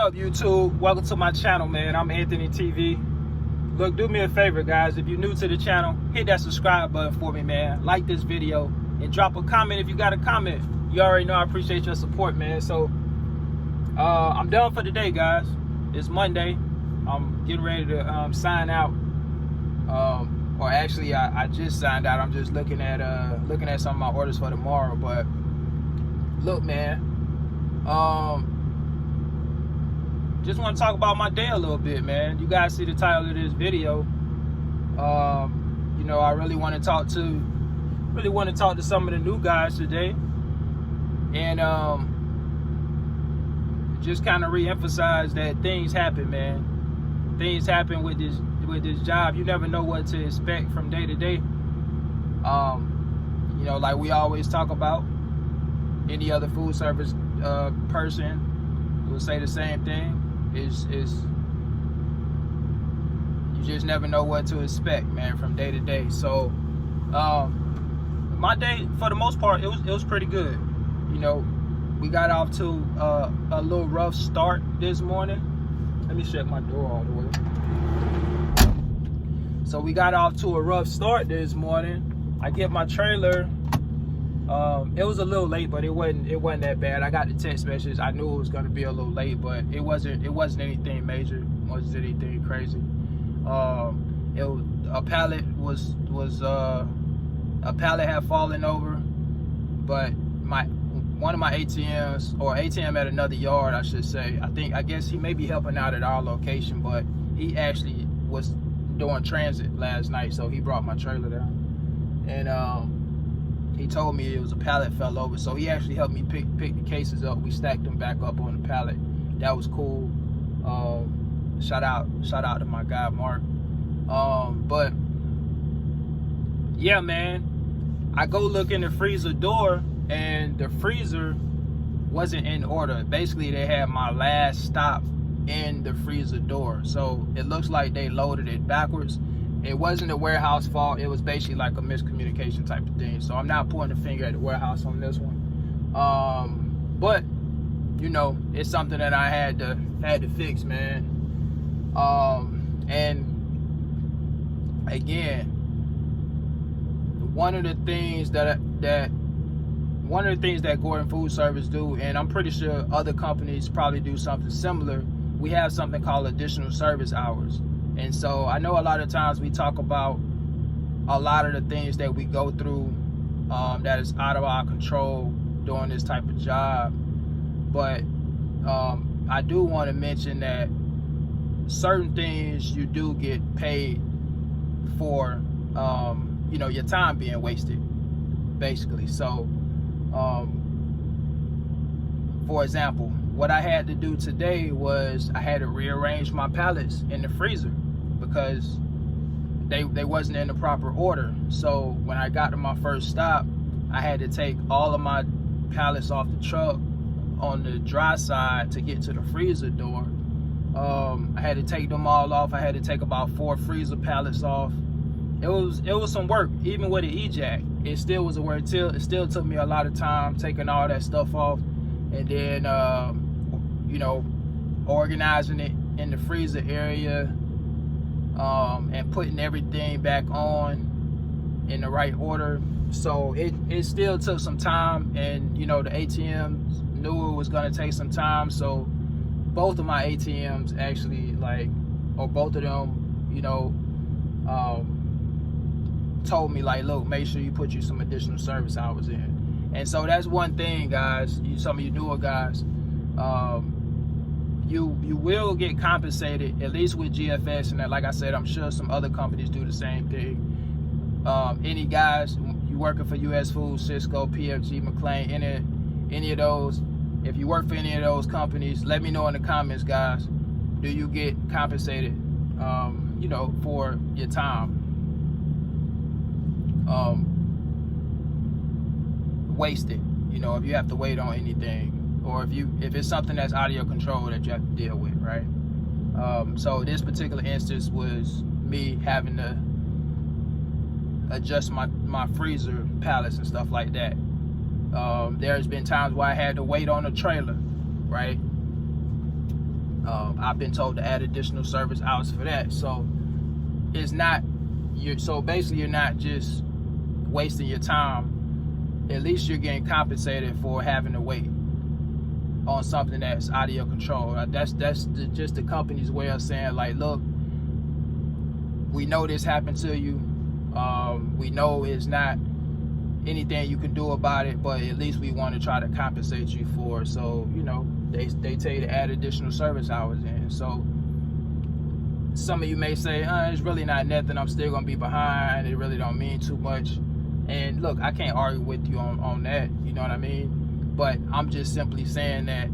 up, YouTube? Welcome to my channel, man. I'm Anthony TV. Look, do me a favor, guys. If you're new to the channel, hit that subscribe button for me, man. Like this video and drop a comment if you got a comment. You already know I appreciate your support, man. So, I'm done for today, guys. It's Monday. I'm getting ready to sign out. Or actually, I just signed out. I'm just looking at some of my orders for tomorrow. But look, man. Just want to talk about my day a little bit, man. You guys see the title of this video. You know, I really want to talk to some of the new guys today, and just kind of re-emphasize that things happen, man. Things happen with this job. You never know what to expect from day to day. You know, like we always talk about, any other food service person will say the same thing. Is you just never know what to expect, man, from day to day. So my day, for the most part, it was pretty good. You know, we got off to a little rough start this morning. Let me shut my door all the way. So we got off to a rough start this morning. I get my trailer. It was a little late, but it wasn't that bad. I got the text message. I knew it was gonna be a little late, but it wasn't anything major. It wasn't anything crazy. A pallet a pallet had fallen over, but one of my ATMs, or ATM at another yard, I should say. I guess he may be helping out at our location, but he actually was doing transit last night, so he brought my trailer down, and he told me it was a pallet fell over, so he actually helped me pick the cases up. We stacked them back up on the pallet. That was cool. Shout out to my guy Mark. But yeah, man, I go look in the freezer door, and the freezer wasn't in order. Basically, they had my last stop in the freezer door, so it looks like they loaded it backwards. It wasn't a warehouse fault. It was basically like a miscommunication type of thing. So I'm not pointing the finger at the warehouse on this one. But you know, it's something that I had to fix, man. And again, one of the things that Gordon Food Service do, and I'm pretty sure other companies probably do something similar, we have something called additional service hours. And so I know a lot of times we talk about a lot of the things that we go through that is out of our control doing this type of job. But I do want to mention that certain things you do get paid for, you know, your time being wasted, basically. So, for example, what I had to do today was I had to rearrange my pallets in the freezer because they wasn't in the proper order. So when I got to my first stop, I had to take all of my pallets off the truck on the dry side to get to the freezer door. I had to take them all off. I had to take about 4 freezer pallets off. It was some work. Even with the E-Jack, it still was a work. It still took me a lot of time taking all that stuff off, and then you know, organizing it in the freezer area, and putting everything back on in the right order. So it still took some time, and you know, the ATMs knew it was gonna take some time. So both of my ATMs actually, both of them, you know, told me like, look, make sure you put you some additional service hours in. And so that's one thing, guys. Some of you newer guys, you will get compensated, at least with GFS, and like I said, I'm sure some other companies do the same thing. Any guys, you working for US Foods, Cisco, PFG, McLean, any of those, if you work for any of those companies, let me know in the comments, guys. Do you get compensated, you know, for your time wasted? You know, if you have to wait on anything, or if it's something that's out of your control that you have to deal with, right? So this particular instance was me having to adjust my freezer pallets and stuff like that. There's been times where I had to wait on a trailer, right? I've been told to add additional service hours for that. So it's not, so basically you're not just wasting your time. At least you're getting compensated for having to wait on something that's out of your control. That's just the company's way of saying, like, look, we know this happened to you. We know it's not anything you can do about it, but at least we want to try to compensate you for it. So, you know, they tell you to add additional service hours in. So some of you may say, it's really not nothing, I'm still gonna be behind, it really don't mean too much. And look, I can't argue with you on that, you know what I mean? But I'm just simply saying that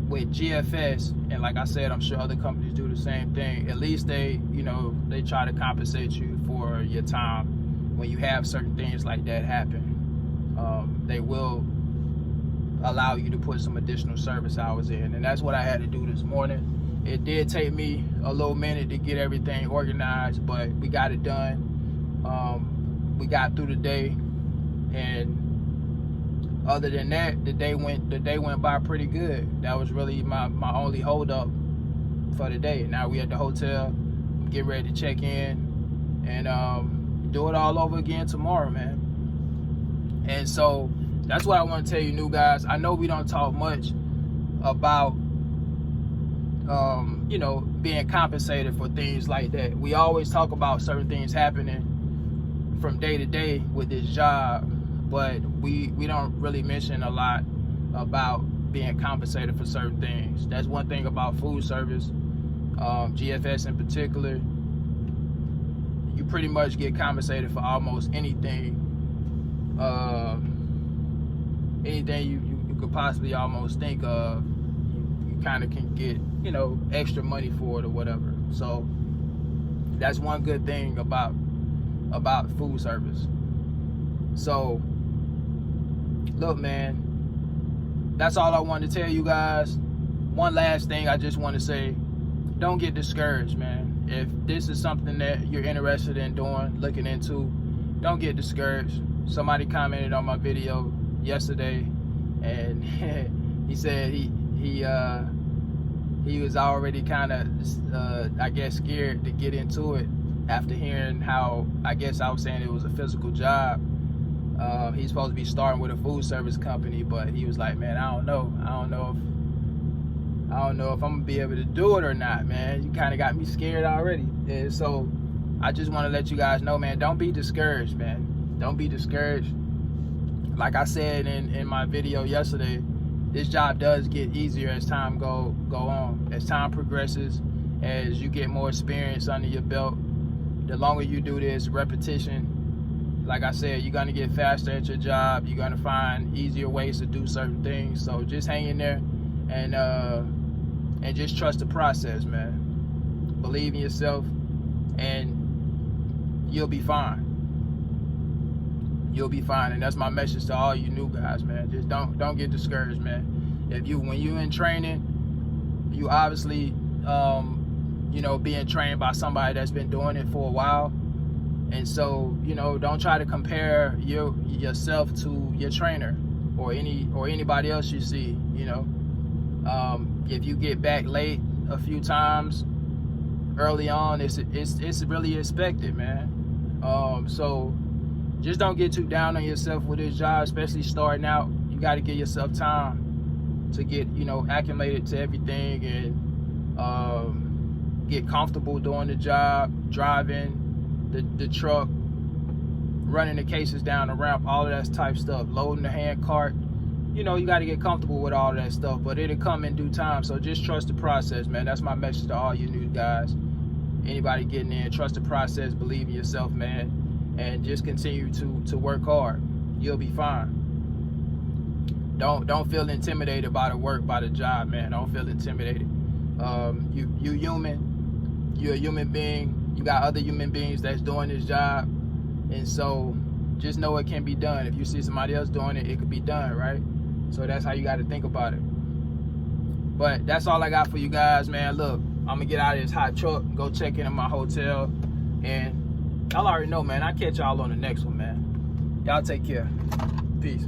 with GFS, and like I said, I'm sure other companies do the same thing, at least they, you know, they try to compensate you for your time when you have certain things like that happen. They will allow you to put some additional service hours in, and that's what I had to do this morning. It did take me a little minute to get everything organized, but we got it done. We got through the day, and other than that, the day went by pretty good. That was really my only hold up for the day. Now we at the hotel, get ready to check in, and do it all over again tomorrow, man. And so that's what I want to tell you, new guys. I know we don't talk much about you know, being compensated for things like that. We always talk about certain things happening from day to day with this job, but we don't really mention a lot about being compensated for certain things. That's one thing about food service, GFS in particular. You pretty much get compensated for almost anything. Anything you could possibly almost think of, you kind of can get, you know, extra money for it or whatever. So that's one good thing about food service. So look, man, that's all I wanted to tell you guys. One last thing I just want to say, don't get discouraged, man. If this is something that you're interested in doing, looking into, don't get discouraged. Somebody commented on my video yesterday, and he said he was already kind of I guess scared to get into it after hearing how, I guess I was saying it was a physical job. He's supposed to be starting with a food service company, but he was like, man, I don't know if I'm gonna be able to do it or not, man. You kind of got me scared already. And so I just want to let you guys know, man, don't be discouraged, man. Don't be discouraged. Like I said in my video yesterday, this job does get easier as time go on. As time progresses, as you get more experience under your belt, the longer you do this, repetition, like I said, you're gonna get faster at your job. You're gonna find easier ways to do certain things. So just hang in there and just trust the process, man. Believe in yourself, and you'll be fine. You'll be fine. And that's my message to all you new guys, man. Just don't get discouraged, man. When you in training, you obviously you know, being trained by somebody that's been doing it for a while. And so, you know, don't try to compare yourself to your trainer or anybody else you see, you know. If you get back late a few times early on, it's really expected, man. So just don't get too down on yourself with this job, especially starting out. You got to give yourself time to get, you know, acclimated to everything and get comfortable doing the job, driving the truck, running the cases down the ramp, all of that type stuff, loading the hand cart. You know, you got to get comfortable with all of that stuff, but it'll come in due time. So just trust the process, man. That's my message to all you new guys. Anybody getting in, trust the process, believe in yourself, man, and just continue to work hard. You'll be fine. Don't feel intimidated by the work, by the job, man. Don't feel intimidated. You human. You're a human being. You got other human beings that's doing this job, and so just know it can be done. If you see somebody else doing it, it could be done, right? So that's how you got to think about it. But that's all I got for you guys, man. Look, I'm gonna get out of this hot truck and go check in my hotel, and y'all already know, man. I'll catch y'all on the next one, man. Y'all take care. Peace.